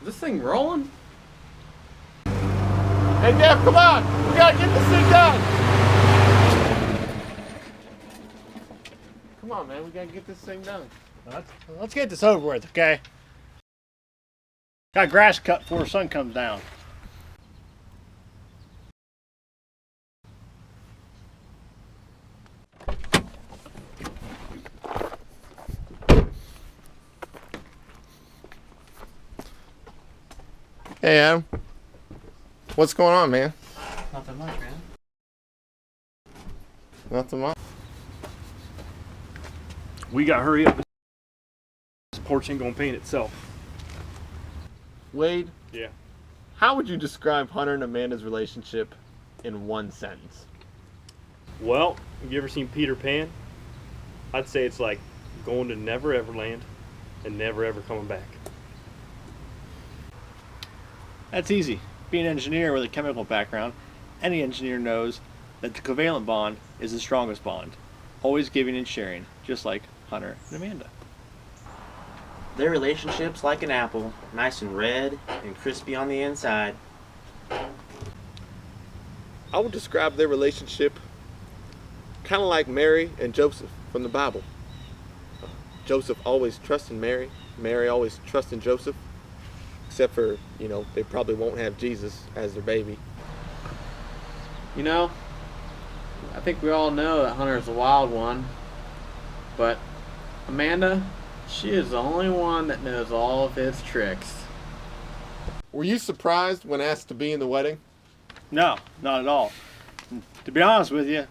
this thing rolling? Hey, Dev, come on! We gotta get this thing done! Come on, man, we gotta get this thing done. Let's get this over with, okay? Got grass cut before the sun comes down. Hey, Adam. What's going on, man? Nothing much, man. Nothing much. We gotta hurry up. This porch ain't gonna paint itself. Wade, Yeah. how would you describe Hunter and Amanda's relationship in one sentence? Well, have you ever seen Peter Pan? I'd say it's like going to Never Ever Land and never ever coming back. That's easy. Being an engineer with a chemical background, any engineer knows that the covalent bond is the strongest bond. Always giving and sharing, just like Hunter and Amanda. Their relationship's like an apple, nice and red and crispy on the inside. I would describe their relationship kind of like Mary and Joseph from the Bible. Joseph always trusting Mary, Mary always trusting Joseph, except for, they probably won't have Jesus as their baby. You know, I think we all know that Hunter's a wild one, but Amanda, she is the only one that knows all of his tricks. Were you surprised when asked to be in the wedding? No, not at all. And to be honest with you,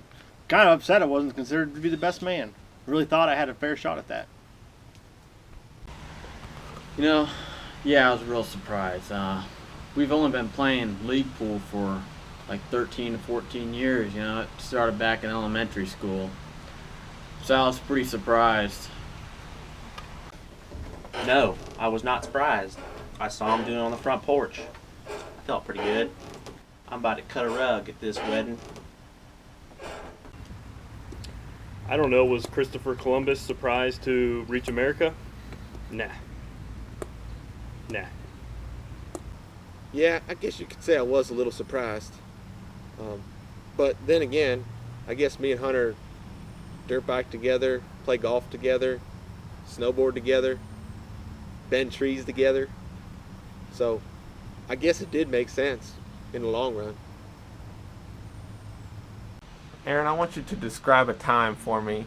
kind of upset I wasn't considered to be the best man. Really thought I had a fair shot at that. Yeah, I was real surprised. We've only been playing league pool for like 13 to 14 years, It started back in elementary school. So I was pretty surprised. No, I was not surprised. I saw him doing it on the front porch. I felt pretty good. I'm about to cut a rug at this wedding. I don't know, was Christopher Columbus surprised to reach America? Nah. Yeah, I guess you could say I was a little surprised. But then again, I guess me and Hunter dirt bike together, play golf together, snowboard together, bend trees together. So I guess it did make sense in the long run. Aaron, I want you to describe a time for me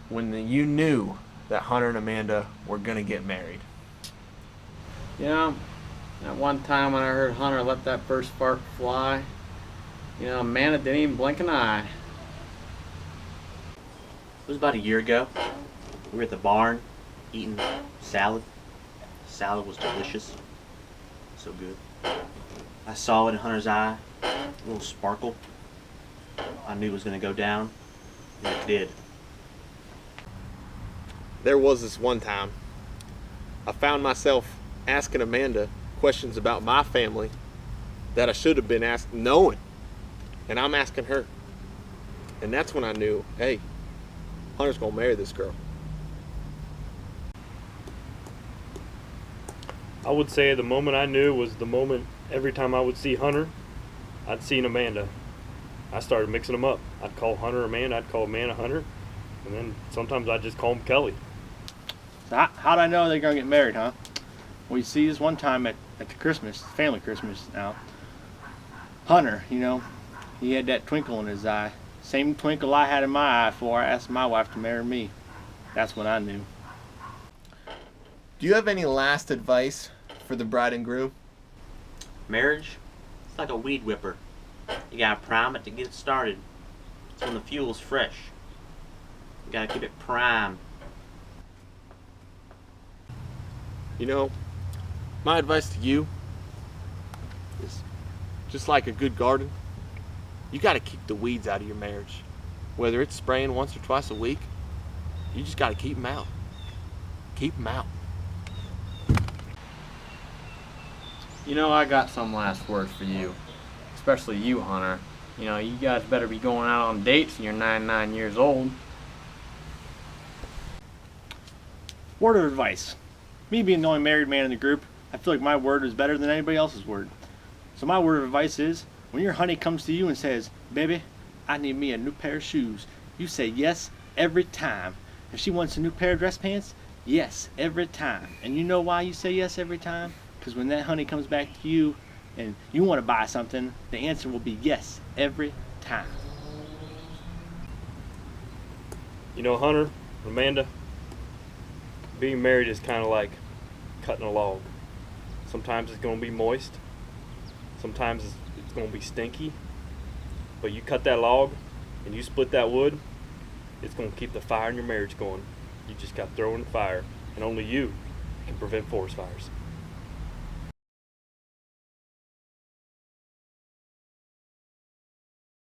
when you knew that Hunter and Amanda were going to get married. That one time when I heard Hunter let that first spark fly, Amanda didn't even blink an eye. It was about a year ago. We were at the barn eating salad. The salad was delicious. So good. I saw it in Hunter's eye, a little sparkle. I knew it was going to go down, and it did. There was this one time I found myself asking Amanda questions about my family that I should have been asked knowing, and I'm asking her, and that's when I knew, hey, Hunter's gonna marry this girl. I would say the moment I knew was the moment every time I would see Hunter, I'd seen Amanda. I started mixing them up. I'd call Hunter Amanda, I'd call Amanda Hunter, and then sometimes I'd just call him Kelly. So how'd I know they're gonna get married, huh? We see this one time at the Christmas, family Christmas now. Hunter, he had that twinkle in his eye. Same twinkle I had in my eye before I asked my wife to marry me. That's when I knew. Do you have any last advice for the bride and groom? Marriage, it's like a weed whipper. You gotta prime it to get it started. It's when the fuel's fresh. You gotta keep it primed. My advice to you is just like a good garden, you got to keep the weeds out of your marriage. Whether it's spraying once or twice a week, you just got to keep them out. Keep them out. I got some last words for you, especially you, Hunter. You guys better be going out on dates when you're 99 years old. Word of advice. Me being the only married man in the group, I feel like my word is better than anybody else's word. So my word of advice is, when your honey comes to you and says, baby, I need me a new pair of shoes, you say yes every time. If she wants a new pair of dress pants, yes every time. And you know why you say yes every time? Because when that honey comes back to you and you want to buy something, the answer will be yes every time. You know, Hunter, Amanda, being married is kind of like cutting a log. Sometimes it's going to be moist. Sometimes it's going to be stinky. But you cut that log and you split that wood, it's going to keep the fire in your marriage going. You just got to throw in the fire. And only you can prevent forest fires.